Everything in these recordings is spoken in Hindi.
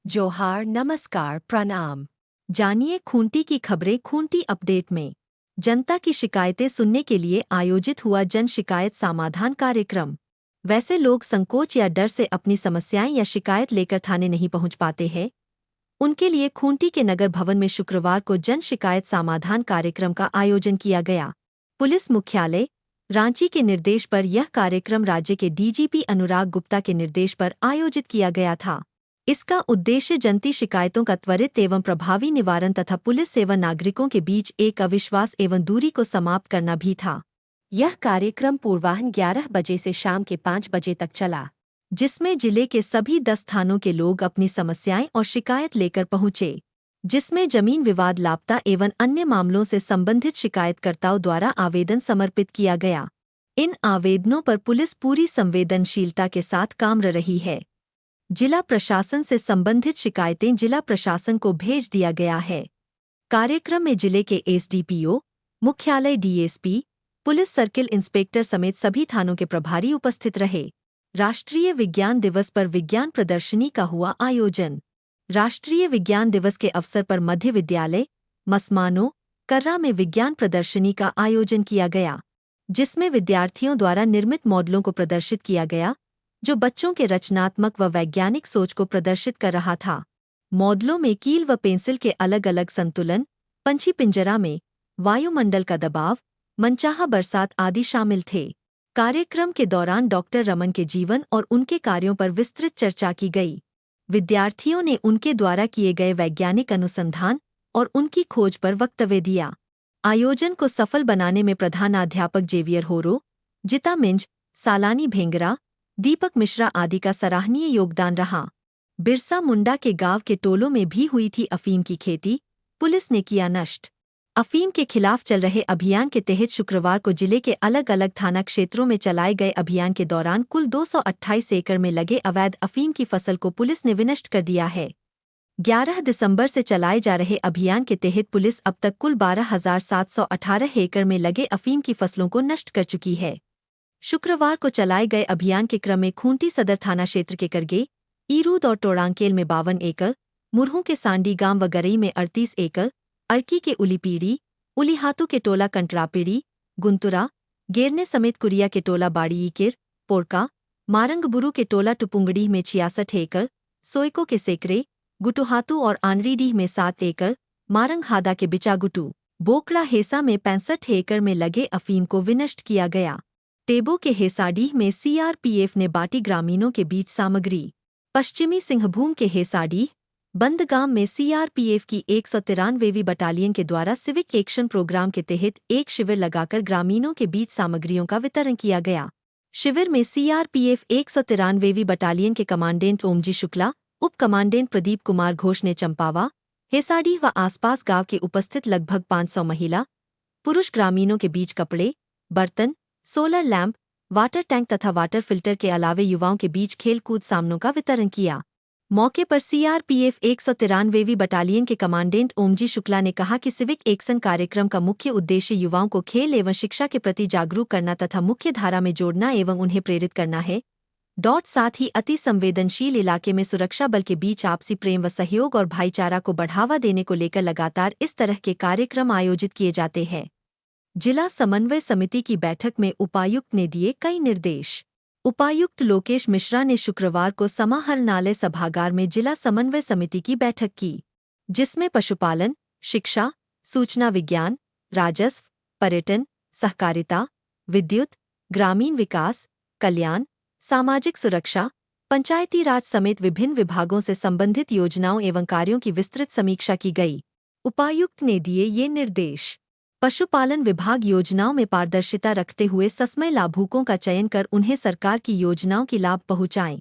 जोहार, नमस्कार, प्रणाम। जानिए खूंटी की खबरें खूंटी अपडेट में। जनता की शिकायतें सुनने के लिए आयोजित हुआ जन शिकायत समाधान कार्यक्रम। वैसे लोग संकोच या डर से अपनी समस्याएं या शिकायत लेकर थाने नहीं पहुंच पाते हैं। उनके लिए खूंटी के नगर भवन में शुक्रवार को जन शिकायत समाधान कार्यक्रम का आयोजन किया गया। पुलिस मुख्यालय रांची के निर्देश पर यह कार्यक्रम राज्य के डीजीपी अनुराग गुप्ता के निर्देश पर आयोजित किया गया था। इसका उद्देश्य जनती शिकायतों का त्वरित एवं प्रभावी निवारण तथा पुलिस एवं नागरिकों के बीच एक अविश्वास एवं दूरी को समाप्त करना भी था। यह कार्यक्रम पूर्वाह्न 11 बजे से शाम के 5 बजे तक चला, जिसमें जिले के सभी 10 थानों के लोग अपनी समस्याएं और शिकायत लेकर पहुंचे, जिसमें जमीन विवाद, लापता एवं अन्य मामलों से संबंधित शिकायतकर्ताओं द्वारा आवेदन समर्पित किया गया। इन आवेदनों पर पुलिस पूरी संवेदनशीलता के साथ काम कर रही है। जिला प्रशासन से संबंधित शिकायतें जिला प्रशासन को भेज दिया गया है। कार्यक्रम में जिले के एसडीपीओ, मुख्यालय डीएसपी, पुलिस सर्किल इंस्पेक्टर समेत सभी थानों के प्रभारी उपस्थित रहे। राष्ट्रीय विज्ञान दिवस पर विज्ञान प्रदर्शनी का हुआ आयोजन। राष्ट्रीय विज्ञान दिवस के अवसर पर मध्य विद्यालय मसमानो कर्रा में विज्ञान प्रदर्शनी का आयोजन किया गया, जिसमें विद्यार्थियों द्वारा निर्मित मॉडलों को प्रदर्शित किया गया, जो बच्चों के रचनात्मक व वैज्ञानिक सोच को प्रदर्शित कर रहा था। मॉडलों में कील व पेंसिल के अलग अलग संतुलन, पंछी पिंजरा में, वायुमंडल का दबाव, मनचाहा बरसात आदि शामिल थे। कार्यक्रम के दौरान डॉक्टर रमन के जीवन और उनके कार्यों पर विस्तृत चर्चा की गई। विद्यार्थियों ने उनके द्वारा किए गए वैज्ञानिक अनुसंधान और उनकी खोज पर वक्तव्य दिया। आयोजन को सफल बनाने में प्रधानाध्यापक जेवियर होरो, जिता मिंज, सालानी भेंगरा, दीपक मिश्रा आदि का सराहनीय योगदान रहा। बिरसा मुंडा के गांव के टोलों में भी हुई थी अफीम की खेती, पुलिस ने किया नष्ट। अफीम के खिलाफ चल रहे अभियान के तहत शुक्रवार को जिले के अलग अलग थाना क्षेत्रों में चलाए गए अभियान के दौरान कुल 228 एकड़ में लगे अवैध अफीम की फसल को पुलिस ने विनष्ट कर दिया है। 11 दिसंबर से चलाए जा रहे अभियान के तहत पुलिस अब तक कुल 12,718 एकड़ में लगे अफीम की फसलों को नष्ट कर चुकी है। शुक्रवार को चलाए गए अभियान के क्रम में खूंटी सदर थाना क्षेत्र के करगे, ईरूद और टोड़ांकेल में 52 एकड़, मुरहू के सांडी गांव व गरई में 38 एकड़, अड़की के उलीपीड़ी, उलीहातू के टोला कंटरापीड़ी, गुंतुरा, गेरने समेत कुरिया के टोला बाड़ीईकिर, पोरका, मारंगबुरु के टोला टुपुंगड़ी में 66 एकड़, सोयको के सेकरे, गुटुहातू और आनरीडीह में 7 एकड़, मारंगहादा के बिचागुटू, बोकड़ा हेसा में 65 एकड़ में लगे अफीम को विनष्ट किया गया। टेबो के हेसाडीह में सीआरपीएफ ने बांटी ग्रामीणों के बीच सामग्री। पश्चिमी सिंहभूम के हेसाडीह बंदगाम में सीआरपीएफ की 193वीं बटालियन के द्वारा सिविक एक्शन प्रोग्राम के तहत एक शिविर लगाकर ग्रामीणों के बीच सामग्रियों का वितरण किया गया। शिविर में सीआरपीएफ 193वीं बटालियन के कमांडेंट ओमजी शुक्ला, उप कमांडेंट प्रदीप कुमार घोष ने चंपावा, हेसाडीह व आसपास गांव के उपस्थित लगभग 500 महिला पुरुष ग्रामीणों के बीच कपड़े, बर्तन, सोलर लैंप, वाटर टैंक तथा वाटर फिल्टर के अलावे युवाओं के बीच खेल कूद सामनों का वितरण किया। मौके पर सीआरपीएफ 193वीं बटालियन के कमांडेंट ओमजी शुक्ला ने कहा कि सिविक एक्शन कार्यक्रम का मुख्य उद्देश्य युवाओं को खेल एवं शिक्षा के प्रति जागरूक करना तथा मुख्य धारा में जोड़ना एवं उन्हें प्रेरित करना है। साथ ही अति संवेदनशील इलाके में सुरक्षा बल के बीच आपसी प्रेम व सहयोग और भाईचारा को बढ़ावा देने को लेकर लगातार इस तरह के कार्यक्रम आयोजित किए जाते हैं। जिला समन्वय समिति की बैठक में उपायुक्त ने दिए कई निर्देश। उपायुक्त लोकेश मिश्रा ने शुक्रवार को समाहरणालय सभागार में जिला समन्वय समिति की बैठक की, जिसमें पशुपालन, शिक्षा, सूचना विज्ञान, राजस्व, पर्यटन, सहकारिता, विद्युत, ग्रामीण विकास, कल्याण, सामाजिक सुरक्षा, पंचायती राज समेत विभिन्न विभागों से संबंधित योजनाओं एवं कार्यों की विस्तृत समीक्षा की गई। उपायुक्त ने दिए ये निर्देश। पशुपालन विभाग योजनाओं में पारदर्शिता रखते हुए सस्मय लाभुकों का चयन कर उन्हें सरकार की योजनाओं की लाभ पहुंचाएं।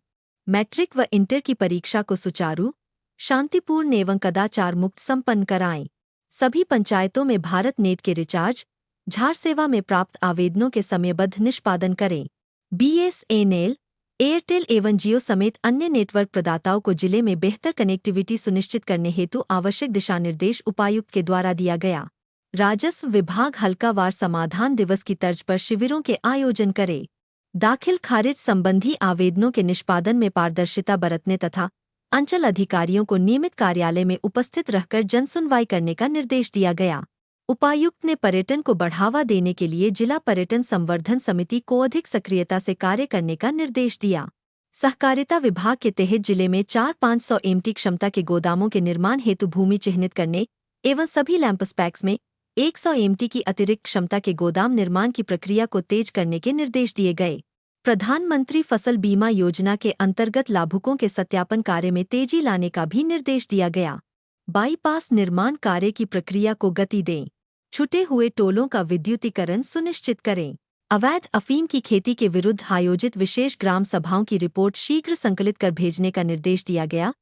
मैट्रिक व इंटर की परीक्षा को सुचारू, शांतिपूर्ण एवं कदाचार मुक्त संपन्न कराएं। सभी पंचायतों में भारत नेट के रिचार्ज, झार सेवा में प्राप्त आवेदनों के समयबद्ध निष्पादन करें। बीएसएनएल, एयरटेल एवं जियो समेत अन्य नेटवर्क प्रदाताओं को जिले में बेहतर कनेक्टिविटी सुनिश्चित करने हेतु आवश्यक दिशानिर्देश उपायुक्त के द्वारा दिया गया। राजस्व विभाग हल्कावार समाधान दिवस की तर्ज पर शिविरों के आयोजन करे। दाखिल खारिज संबंधी आवेदनों के निष्पादन में पारदर्शिता बरतने तथा अंचल अधिकारियों को नियमित कार्यालय में उपस्थित रहकर जनसुनवाई करने का निर्देश दिया गया। उपायुक्त ने पर्यटन को बढ़ावा देने के लिए जिला पर्यटन संवर्धन समिति को अधिक सक्रियता से कार्य करने का निर्देश दिया। सहकारिता विभाग के तहत जिले में 4-500 एमटी क्षमता के गोदामों के निर्माण हेतु भूमि चिह्नित करने एवं सभी लैंपस्पैक्स में 100 एमटी की अतिरिक्त क्षमता के गोदाम निर्माण की प्रक्रिया को तेज करने के निर्देश दिए गए। प्रधानमंत्री फसल बीमा योजना के अंतर्गत लाभुकों के सत्यापन कार्य में तेजी लाने का भी निर्देश दिया गया। बाईपास निर्माण कार्य की प्रक्रिया को गति दें। छूटे हुए टोलों का विद्युतीकरण सुनिश्चित करें। अवैध अफीम की खेती के विरुद्ध आयोजित विशेष ग्राम सभाओं की रिपोर्ट शीघ्र संकलित कर भेजने का निर्देश दिया गया,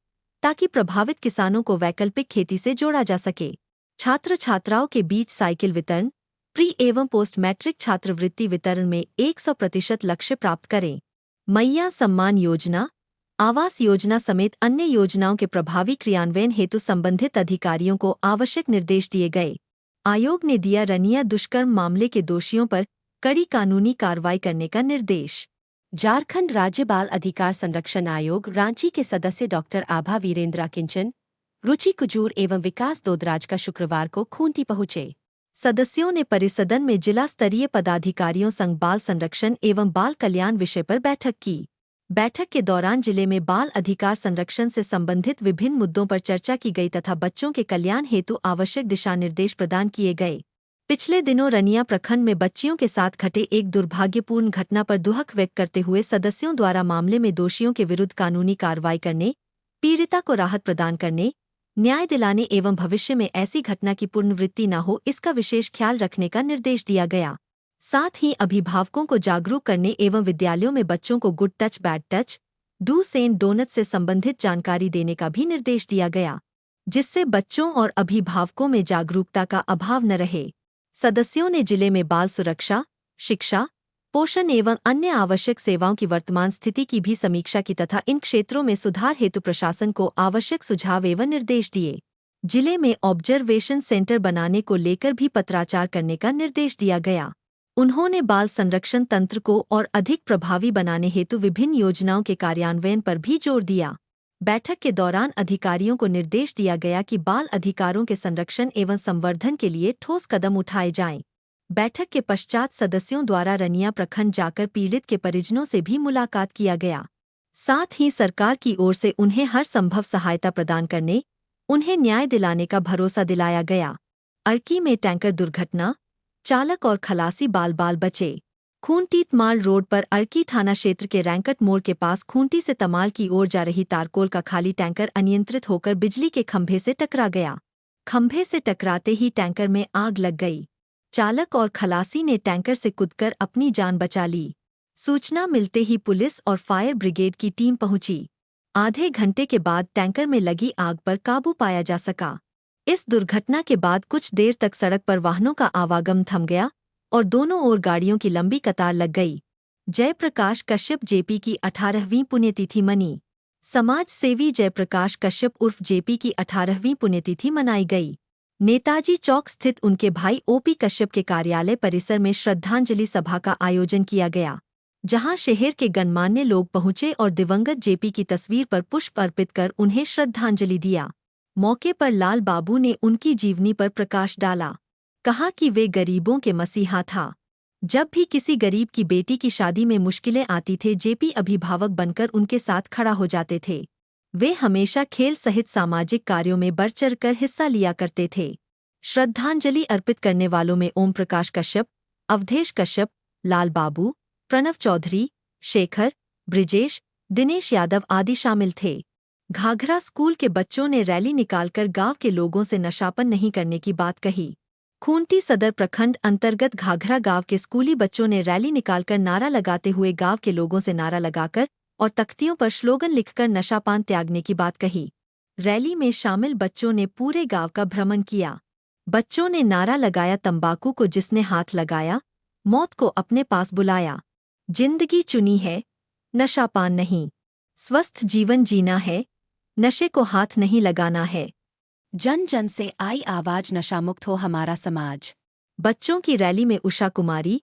ताकि प्रभावित किसानों को वैकल्पिक खेती से जोड़ा जा सके। छात्र छात्राओं के बीच साइकिल वितरण, प्री एवं पोस्ट मैट्रिक छात्रवृत्ति वितरण में 100% लक्ष्य प्राप्त करें। मैया सम्मान योजना, आवास योजना समेत अन्य योजनाओं के प्रभावी क्रियान्वयन हेतु संबंधित अधिकारियों को आवश्यक निर्देश दिए गए। आयोग ने दिया रनिया दुष्कर्म मामले के दोषियों पर कड़ी कानूनी कार्रवाई करने का निर्देश। झारखंड राज्य बाल अधिकार संरक्षण आयोग रांची के सदस्य डॉक्टर आभा वीरेंद्र किंचन, रुचि कुजूर एवं विकास दोदराज का शुक्रवार को खूंटी पहुंचे। सदस्यों ने परिसदन में जिला स्तरीय पदाधिकारियों संग बाल संरक्षण एवं बाल कल्याण विषय पर बैठक की। बैठक के दौरान जिले में बाल अधिकार संरक्षण से संबंधित विभिन्न मुद्दों पर चर्चा की गई तथा बच्चों के कल्याण हेतु आवश्यक दिशा निर्देश प्रदान किए गए। पिछले दिनों रनिया प्रखंड में बच्चियों के साथ घटे एक दुर्भाग्यपूर्ण घटना पर दुख व्यक्त करते हुए सदस्यों द्वारा मामले में दोषियों के विरुद्ध कानूनी कार्रवाई करने, पीड़िता को राहत प्रदान करने, न्याय दिलाने एवं भविष्य में ऐसी घटना की पुनरावृत्ति न हो इसका विशेष ख्याल रखने का निर्देश दिया गया। साथ ही अभिभावकों को जागरूक करने एवं विद्यालयों में बच्चों को good touch bad touch, do's and don'ts से संबंधित जानकारी देने का भी निर्देश दिया गया, जिससे बच्चों और अभिभावकों में जागरूकता का अभाव न रहे। सदस्यों ने जिले में बाल सुरक्षा, शिक्षा, पोषण एवं अन्य आवश्यक सेवाओं की वर्तमान स्थिति की भी समीक्षा की तथा इन क्षेत्रों में सुधार हेतु प्रशासन को आवश्यक सुझाव एवं निर्देश दिए। जिले में ऑब्जर्वेशन सेंटर बनाने को लेकर भी पत्राचार करने का निर्देश दिया गया। उन्होंने बाल संरक्षण तंत्र को और अधिक प्रभावी बनाने हेतु विभिन्न योजनाओं के कार्यान्वयन पर भी जोर दिया। बैठक के दौरान अधिकारियों को निर्देश दिया गया कि बाल अधिकारों के संरक्षण एवं संवर्धन के लिए ठोस कदम उठाए जाएं। बैठक के पश्चात सदस्यों द्वारा रनिया प्रखंड जाकर पीड़ित के परिजनों से भी मुलाकात किया गया। साथ ही सरकार की ओर से उन्हें हर संभव सहायता प्रदान करने, उन्हें न्याय दिलाने का भरोसा दिलाया गया। अर्की में टैंकर दुर्घटना, चालक और खलासी बाल बचे। खूंटी तमाल रोड पर अर्की थाना क्षेत्र के रैंकट मोड़ के पास खूंटी से तमाल की ओर जा रही तारकोल का खाली टैंकर अनियंत्रित होकर बिजली के खंभे से टकरा गया। खंभे से टकराते ही टैंकर में आग लग गई। चालक और खलासी ने टैंकर से कूदकर अपनी जान बचा ली। सूचना मिलते ही पुलिस और फायर ब्रिगेड की टीम पहुंची। आधे घंटे के बाद टैंकर में लगी आग पर काबू पाया जा सका। इस दुर्घटना के बाद कुछ देर तक सड़क पर वाहनों का आवागमन थम गया और दोनों ओर गाड़ियों की लंबी कतार लग गई। जयप्रकाश कश्यप जेपी की 18वीं पुण्यतिथि मनी। समाज सेवी जयप्रकाश कश्यप उर्फ जेपी की 18वीं पुण्यतिथि मनाई गई। नेताजी चौक स्थित उनके भाई ओपी कश्यप के कार्यालय परिसर में श्रद्धांजलि सभा का आयोजन किया गया, जहां शहर के गणमान्य लोग पहुंचे और दिवंगत जेपी की तस्वीर पर पुष्प अर्पित कर उन्हें श्रद्धांजलि दिया। मौके पर लाल बाबू ने उनकी जीवनी पर प्रकाश डाला। कहा कि वे गरीबों के मसीहा था। जब भी किसी गरीब की बेटी की शादी में मुश्किलें आती थे, जेपी अभिभावक बनकर उनके साथ खड़ा हो जाते थे। वे हमेशा खेल सहित सामाजिक कार्यों में बढ़ चढ़कर हिस्सा लिया करते थे। श्रद्धांजलि अर्पित करने वालों में ओम प्रकाश कश्यप, अवधेश कश्यप, लाल बाबू, प्रणव चौधरी, शेखर, ब्रिजेश, दिनेश यादव आदि शामिल थे। घाघरा स्कूल के बच्चों ने रैली निकालकर गांव के लोगों से नशापान नहीं करने की बात कही। खूंटी सदर प्रखंड अंतर्गत घाघरा गांव के स्कूली बच्चों ने रैली निकालकर नारा लगाते हुए गांव के लोगों से नारा लगाकर और तख्तियों पर स्लोगन लिखकर नशापान त्यागने की बात कही। रैली में शामिल बच्चों ने पूरे गांव का भ्रमण किया। बच्चों ने नारा लगाया, तंबाकू को जिसने हाथ लगाया, मौत को अपने पास बुलाया। जिंदगी चुनी है, नशापान नहीं। स्वस्थ जीवन जीना है, नशे को हाथ नहीं लगाना है। जन जन से आई आवाज, नशामुक्त हो हमारा समाज। बच्चों की रैली में उषा कुमारी,